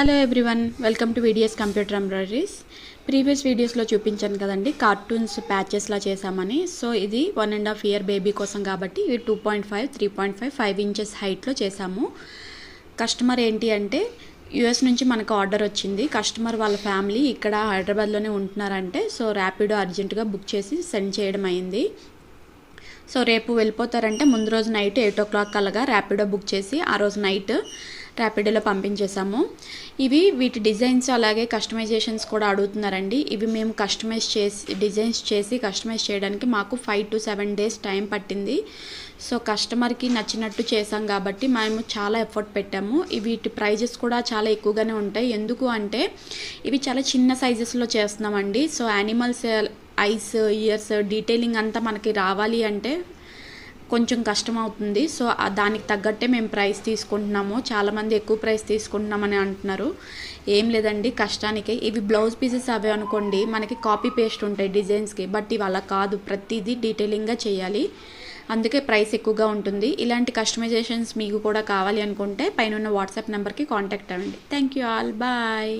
Hello everyone, welcome to videos computer embroideries. Previous వీడియోస్లో చూపించాను కదండి కార్టూన్స్ ప్యాచెస్లా చేసామని. సో ఇది 1.5 ఇయర్ బేబీ కోసం కాబట్టి ఇది 2.5, 3.5, 5 ఇంచెస్ హైట్లో చేసాము. కస్టమర్ ఏంటి అంటే యూఎస్ నుంచి మనకు ఆర్డర్ వచ్చింది. కస్టమర్ వాళ్ళ ఫ్యామిలీ ఇక్కడ హైదరాబాద్లోనే ఉంటున్నారంటే సో ర్యాపిడో అర్జెంటుగా బుక్ చేసి సెండ్ చేయడం అయింది. సో రేపు వెళ్ళిపోతారంటే ముందు రోజు నైట్ 8 o'clock అలాగా ర్యాపిడో బుక్ చేసి ఆ రోజు నైట్ ర్యాపిడోలో పంపించేసాము. వీటి డిజైన్స్ అలాగే కస్టమైజేషన్స్ కూడా అడుగుతున్నారండి. ఇవి మేము డిజైన్స్ చేసి కస్టమైజ్ చేయడానికి మాకు 5 to 7 days టైం పట్టింది. సో కస్టమర్కి నచ్చినట్టు చేసాం కాబట్టి మేము చాలా ఎఫర్ట్ పెట్టాము. వీటి ప్రైజెస్ కూడా చాలా ఎక్కువగానే ఉంటాయి. ఎందుకు అంటే ఇవి చాలా చిన్న సైజెస్లో చేస్తున్నామండి. So animals ice, years detailing అంతా మనకి రావాలి అంటే కొంచెం కష్టం అవుతుంది. సో దానికి తగ్గట్టే మేము ప్రైస్ తీసుకుంటున్నాము. చాలామంది ఎక్కువ ప్రైస్ తీసుకుంటున్నామని అంటున్నారు. ఏం లేదండి, కష్టానికే. ఇవి బ్లౌజ్ పీసెస్ అవి అనుకోండి మనకి కాపీ పేస్ట్ ఉంటాయి డిజైన్స్కి, బట్ ఇవి అలా కాదు, ప్రతిదీ డీటెయిలింగ్గా చేయాలి. అందుకే ప్రైస్ ఎక్కువగా ఉంటుంది. ఇలాంటి కస్టమైజేషన్స్ మీకు కూడా కావాలి అనుకుంటే పైన ఉన్న వాట్సాప్ నెంబర్కి కాంటాక్ట్ అవ్వండి. Thank you all, bye.